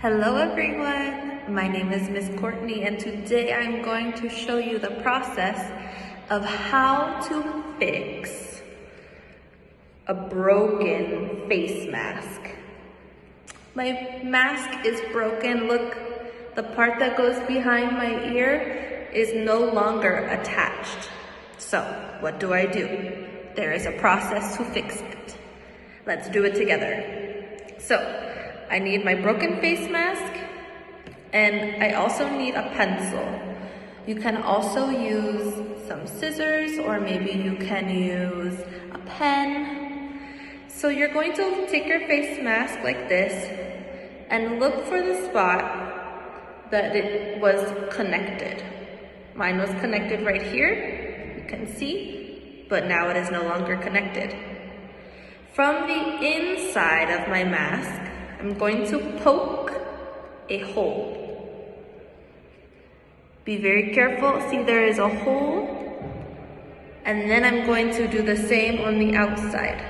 Hello everyone, my name is Miss Courtney and today I'm going to show you the process of how to fix a broken face mask. My mask is broken. Look, the part that goes behind my ear is no longer attached. So what do? There is a process to fix it. Let's do it together. So I need my broken face mask and I also need a pencil. You can also use some scissors or maybe you can use a pen. So you're going to take your face mask like this and look for the spot that it was connected. Mine was connected right here, you can see, but now it is no longer connected. From the inside of my mask, I'm going to poke a hole. Be very careful. See, there is a hole. And then I'm going to do the same on the outside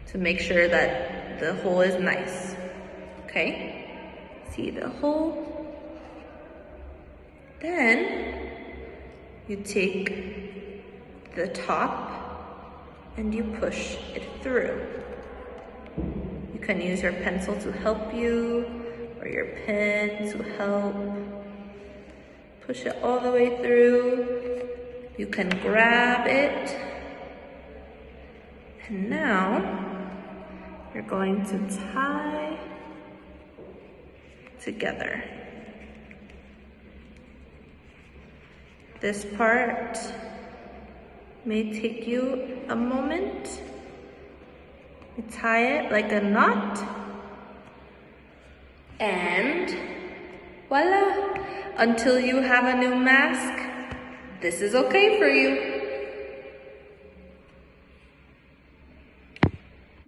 to make sure that the hole is nice. Okay? See the hole? Then you take the top and you push it through. You can use your pencil to help you, or your pen to help. Push it all the way through. You can grab it. And now, you're going to tie together. This part may take you a moment. You tie it like a knot, and voila! Until you have a new mask, this is okay for you.